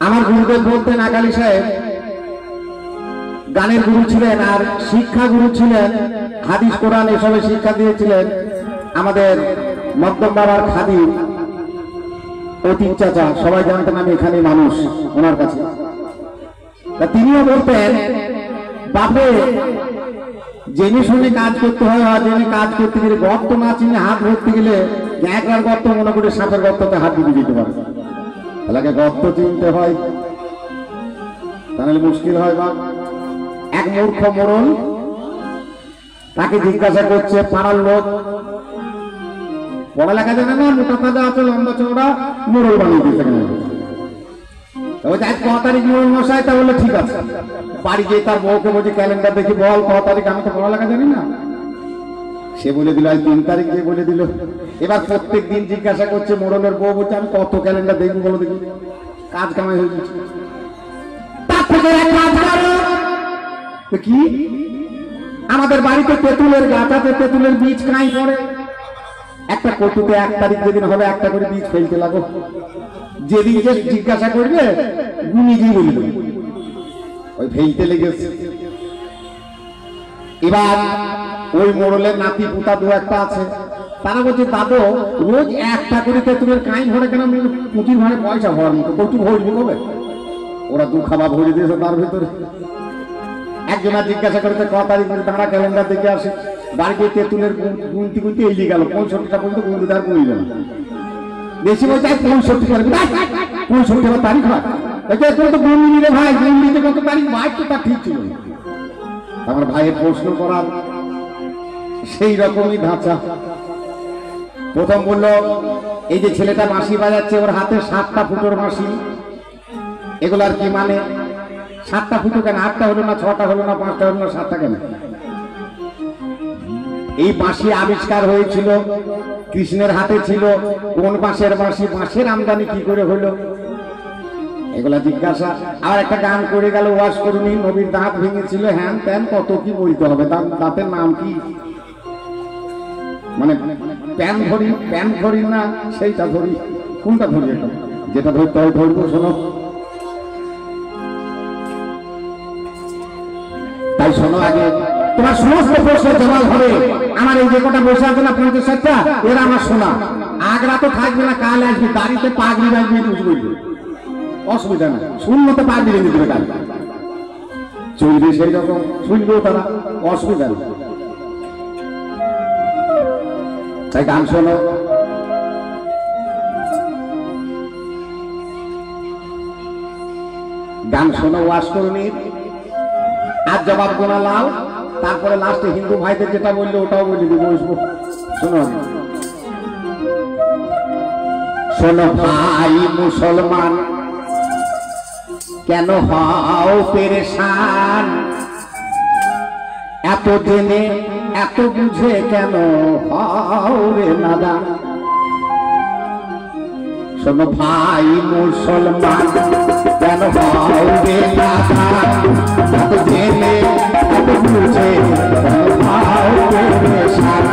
আমার গুরুদেব বলতেন আকালি সাহেব গানের গুরু ছিলেন আর শিক্ষা গুরু ছিলেন, হাদিস কোরআন এসবে শিক্ষা দিয়েছিলেন আমাদের মকদম বাবার খাদিম অতীত চাচা। সবাই জানতেন আমি এখানে মানুষ ওনার কাছে। তিনিও বলতেন বাপে জেনে শুনে কাজ করতে হয়, আর জেনে কাজ করতে গেলে গর্ত না চিনে হাত ধরতে গেলে একবার গর্ত মনে করে সাপের গর্ততে হাত দিয়ে দিতে পারে। তাহলে গর্ত চিনতে হয়, তাহলে মুশকিল হয়। বা এক মূর্খ মোড়ল, তাকে জিজ্ঞাসা করছে পাড়ার লোক, পড়ালেখা জানে না, মোটা তাজা আছে, লম্বা চওড়া, মোড়ল বানিয়ে দিতে ক তারিখ মোড়ল মশাই? তা বললে ঠিক আছে। বাড়ি গিয়ে তার বউকে বলছে ক্যালেন্ডার দেখি বল ক তারিখ, আমি তো পড়ালেখা জানি না। সে বলে দিল আজ 3 তারিখ, দিয়ে বলে দিল। এবার প্রত্যেক দিন জিজ্ঞাসা করছে মোড়লের বউ, বলছে আমি কত ক্যালেন্ডার দেখবো বলো দেখি, কাজ কামাই হয়ে যাচ্ছে। তার থেকে এক কাজ করো কি, আমাদের বাড়িতে তেঁতুলের গাছ আছে, তেঁতুলের বীজ কাই পড়ে, একটা কটুতে 1 তারিখ যেদিন হবে একটা করে বীজ ফেলতে লাগো। যেদিন যে জিজ্ঞাসা করবে গুনি দিয়ে বলবে ওই ফেলতে লেগেছে। এবার ওই মোড়লের নাতি পুতা 2-1টা আছে, তারা বলছে দাদু রোজ একটা করে তেঁতুলের কাই ভরে কেন, পুঁতির ঘরে পয়সা ভরার মতো কটু ভরবি কবে? ওরা 2 খাবার ভরে দিয়েছে তার ভিতরে। একজনা জিজ্ঞাসা করেছে ক তারিখ, তারা ক্যালেন্ডার দেখে আসে। বাড়িতে তেঁতুলের গুনতি গুনতি এগিয়ে গেল, 65টা পর্যন্ত গুনতে আর গুনল না। বেশি বলছে 65 তারিখ হয়, তো গুনলি রে ভাই, গুনলিতে কত তারিখ ভাই, তো তা ঠিক ছিল। আমার ভাইয়ের প্রশ্ন করার সেই রকমই ধাঁচা। প্রথম বলল এই যে ছেলেটা বাঁশি বাজাচ্ছে, ওর হাতে 7টা ফুটোর বাঁশি, এগুলার কি মানে? 7টা ফুটো কেন? 8টা হলো না, 6টা হলো না, 5টা হলো না, 7টা কেন? এই বাঁশি আবিষ্কার হয়েছিল কৃষ্ণের হাতে ছিল। কোন বাঁশের বাঁশি? বাঁশের আমদানি কি করে হলো? এগুলা জিজ্ঞাসা। আর একটা গান করে গেল, ওয়াশ করুনি, নবীর দাঁত ভেঙেছিল, হ্যান ত্যান কত কি বলতে হবে। দাঁতের নাম কি? মানে প্যান ধরি না সেইটা ধরি, কোনটা ধরি? এটা যেটা ধরতে হয় ধরবো। শোনো, তাই শোনো, আগে তোমার সমস্ত প্রশ্নের জবাব হবে। আমার এই যে কটা বসে আছে না 50-60টা, এরা আমার শোনা। আগ্রা তো থাকবে না, কাল আসবে, দাড়িতে পাগড়ি বাঁধবে, বুঝবে, অসুবিধা না। শূন্যতে পাগড়ি বেঁধে দেবে, কাল চলবে সেই রকম, শুনবেও তারা, অসুবিধা নেই। তাই গান শোনো। গান শোনো, ওয়াশ করুনি, আর জবাব গোনা লাল। তারপরে লাস্টে হিন্দু ভাইদের যেটা বললো ওটাও বলে দিব, বসবো। শোনো, শোনো ভাই মুসলমান, কেন হও পেরেশান? এত জেনে এত বুঝে কেন হও রে নাদান? শোনো ভাই মুসলমান, কেন হও রে নাদান? এত জেনে এত বুঝে কেন হও পেরেশান?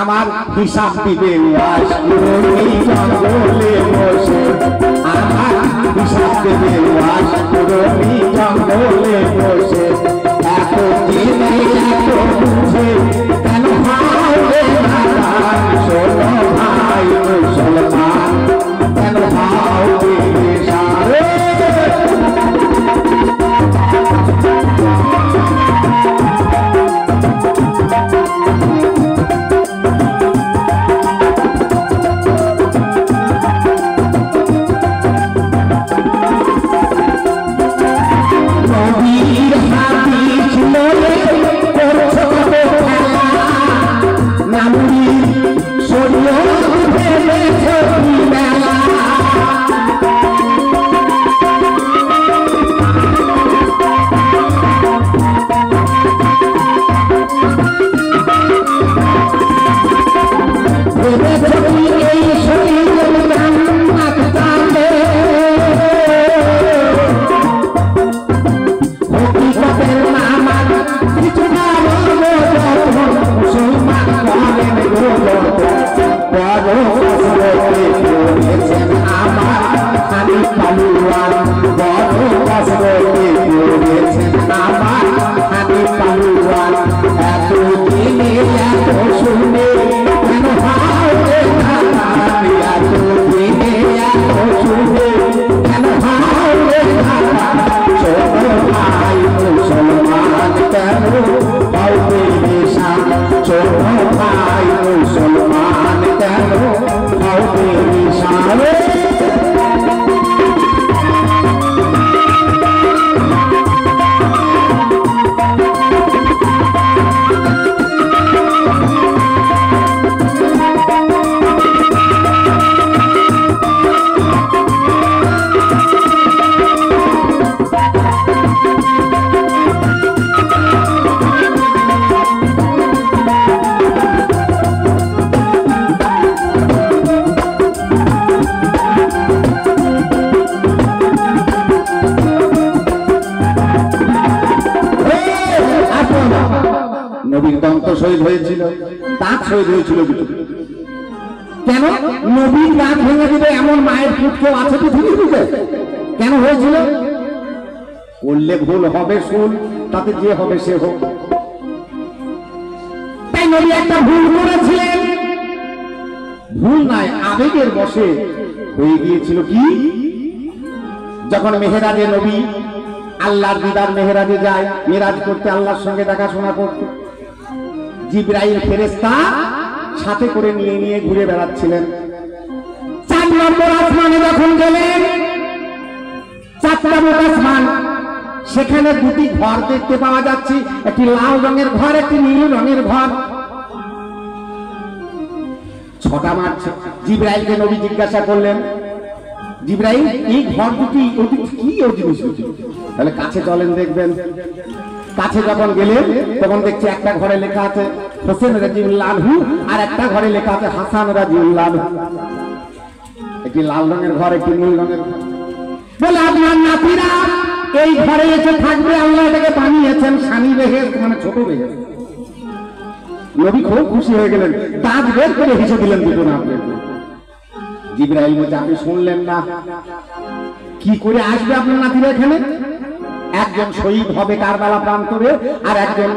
আমার হিসাব দিবে ওয়াশ করুনি জঙ্গলে বসে, আমার হিসাব দিবে ওয়াশ করুনি জঙ্গলে বসে। এত জেনে এত বুঝে কেন হবে নাদান? শোনো ভাই মুসলমান, কেন শহীদ হয়েছিল? দাঁত শহীদ হয়েছিল দুটো। কেন? নবীর দাঁত ভেঙে দিবে এমন মায়ের পুত কেউ আছে পৃথিবীর বুকে? কেন হয়েছিল? করলে ভুল হবে শুন, তাতে যে হবে সে হোক। তাই নবী একটা ভুল করেছিলেন, ভুল নয় আবেগের বশে হয়ে গিয়েছিল। কি? যখন মেহেরাজে নবী আল্লাহর দিদার মেহেরাজে যায়, মেরাজ করতে, আল্লাহর সঙ্গে দেখাশোনা করতে, জিবরাইল ফেরেশতা সাথে করে নিয়ে নিয়ে ঘুরে বেড়াচ্ছিলেন। 4 নম্বর আসমানে যখন গেলেন, 4টা মুখ আসমান, সেখানে দুটি ঘর দেখতে পাওয়া যাচ্ছে, একটি লাল রঙের ঘর, একটি নীল রঙের ঘর। 6টা মারছে। জিবরাইলকে নবী জিজ্ঞাসা করলেন, জিবরাইল এই ঘর দুটি কি ও জিনিস? তাহলে কাছে চলেন দেখবেন। কাছে যখন গেলেন তখন দেখছি একটা ঘরে লেখা আছে হোসেন রাজিউল্লাহ আনহু, আর একটা ঘরে লেখা আছে হাসান রাজিউল্লাহ আনহু। একটি লাল রঙের ঘর, একটি নীল রঙের ঘর। বলে আপনার নাতিরা এই ঘরে এসে থাকবে, আল্লাহ এটাকে বানিয়েছেন সানি বেহেশ, মানে ছোট বেহেশ। নবী খুব খুশি হয়ে গেলেন, দাঁত বের করে হেসে দিলেন দুটো নামকে। জিবরাইল বলছে, আপনি শুনলেন না? কি করে আসবে আপনার নাতিরা এখানে? একজন শহীদ হবে কারবালা প্রান্তরে, আর একজন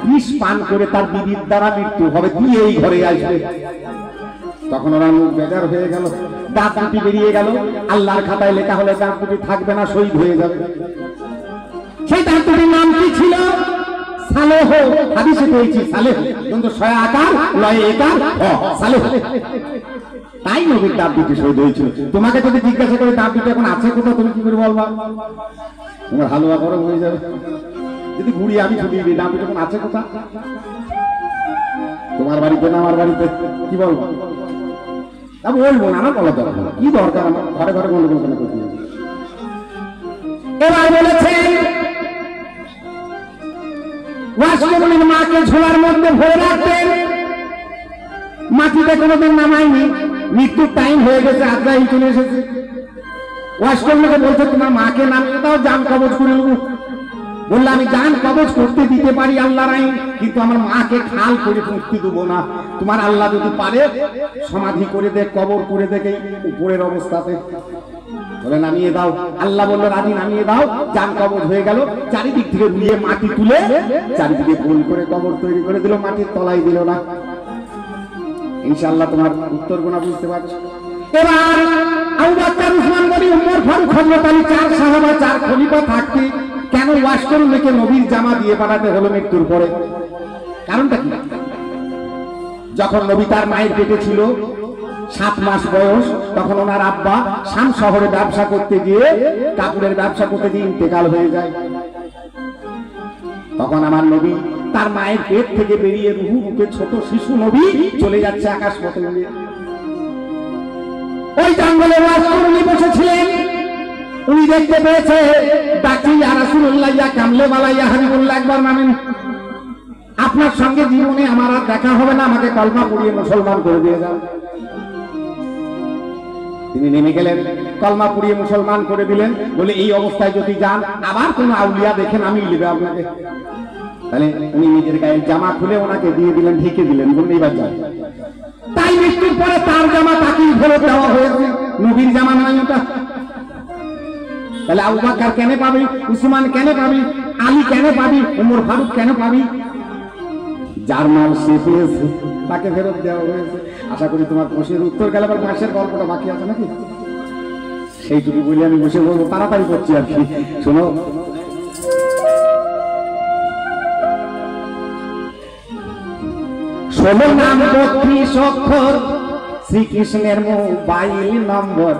বিষ পান করে তার বিবির দ্বারা মৃত্যু হবে, দিয়ে এই ঘরে আসবে। তখন ওরা মুখ বেজার হয়ে গেল, দাঁত দুটি বেরিয়ে গেল। আল্লাহর খাতায় লেখা হলে দাঁত দুটি থাকবে না, শহীদ হয়ে যাবে। সেই দাঁত দুটির নাম কি ছিল? সালেহ। হাদিসে পেয়েছি সালেহ, কিন্তু ছয় আকার লয় একার সালেহ। তাই নবীর দাঁত দুটি শহীদ হয়েছিল। তোমাকে যদি জিজ্ঞাসা করে দাঁত দুটি এখন আছে কোথাও, তুমি কি করে বলবা? তোমার হালুয়া গরম হয়ে যাবে। যদি ঘুরিয়ে আমি ছুটিয়ে দিই, দাঁত দুটি এখন আছে কোথাও? তোমার বাড়িতে না আমার বাড়িতে, কি বলবো? আমি বলবো না, আমার বলা দরকার কি দরকার, আমার ঘরে ঘরে গন্ডগোল কেন করতে? এবার বলেছেন ওয়াসিমের মাকে ঝোলার মধ্যে ভরে রাখতেন, মাটিতে কোনোদিন নামায়নি। মৃত্যুর টাইম হয়ে গেছে, আজরাইল চলে এসেছে। ওয়াসিমকে বলছে, তোমার মাকে নামিয়ে দাও, জান কবজ করে নেব। বললে, আমি জান কবজ করতে দিতে পারি আল্লাহর আইন, কিন্তু আমার মাকে খাল করে মুক্তি দেবো না। তোমার আল্লাহ যদি পারে সমাধি করে দে, কবর করে দেখে উপরের অবস্থাতে। বলে নামিয়ে দাও। আল্লাহ বললো রাজি, নামিয়ে দাও। জান কবর হয়ে গেল। চারিদিক থেকে রুইয়ে মাটি তুলে চারিদিকে গোল করে কবর তৈরি করে দিল, মাটির তলায় দিল না। ইনশাআল্লাহ তোমার উত্তর গোনা বুঝতে পারছো। এবার আবু বকর, উসমান গনি, উমর ফারুক, হযরত আলী, 4 সাহাবা, 4 খলিফা থাকতে কেন ওয়াশকরুনকে নবীর জামা দিয়ে পাঠাতে হলো মৃত্যুর পরে? কারণটা কি? যখন নবী তার মায়ের পেটে ছিল, 7 মাস বয়স, তখন ওনার আব্বা শাম শহরে ব্যবসা করতে গিয়ে, কাপড়ের ব্যবসা করতে গিয়ে ইন্তেকাল হয়ে যায়। তখন আমার নবী তার মায়ের পেট থেকে বেরিয়ে রুহু রূপে ছোট শিশু নবী চলে যাচ্ছে আকাশ পথে। ওই জঙ্গলে ওয়াসকুরুনি বসেছিলেন, উনি দেখতে পেয়েছে, ডাকি ইয়া রাসূলুল্লাহ, ইয়া কামলেওয়ালা, ইয়া হাবিবুল্লাহ, একবার নামেন। আপনার সঙ্গে জীবনে আমার আর দেখা হবে না, আমাকে কলমা পড়িয়ে মুসলমান করে দিয়ে যান। তিনি নেমে গেলেন, কলমা পড়িয়ে মুসলমান করে দিলেন। বলে এই অবস্থায় যদি যান, আবার কোন আউলিয়া দেখেন, আমি নেবে আপনাকে। তাহলে উনি নিজের গায়ের জামা খুলে ওনাকে দিয়ে দিলেন, ঢেকে দিলেন, বললেন এইবার যান। তাই মৃত্যুর পরে তার জামা তাকেই ফেরত দেওয়া হয়েছে, নবীর জামা নয় ওটা। তাহলে আবু বকর কেন পাবি, উসমান কেন পাবি, আলী কেন পাবি, ওমর ফারুক কেন পাবি? যার মাল সে পেয়েছে, তাকে ফেরত দেওয়া হয়েছে। আশা করি তোমার প্রশ্নের উত্তর গেল। আবার মাসের গল্পটা বাকি আছে নাকি, সেইটুকু বলে আমি বসে বলবো, তাড়াতাড়ি করছি আর কি। শোনো, ষোলো নাম 32 অক্ষর, শ্রীকৃষ্ণের মোবাইল নম্বর।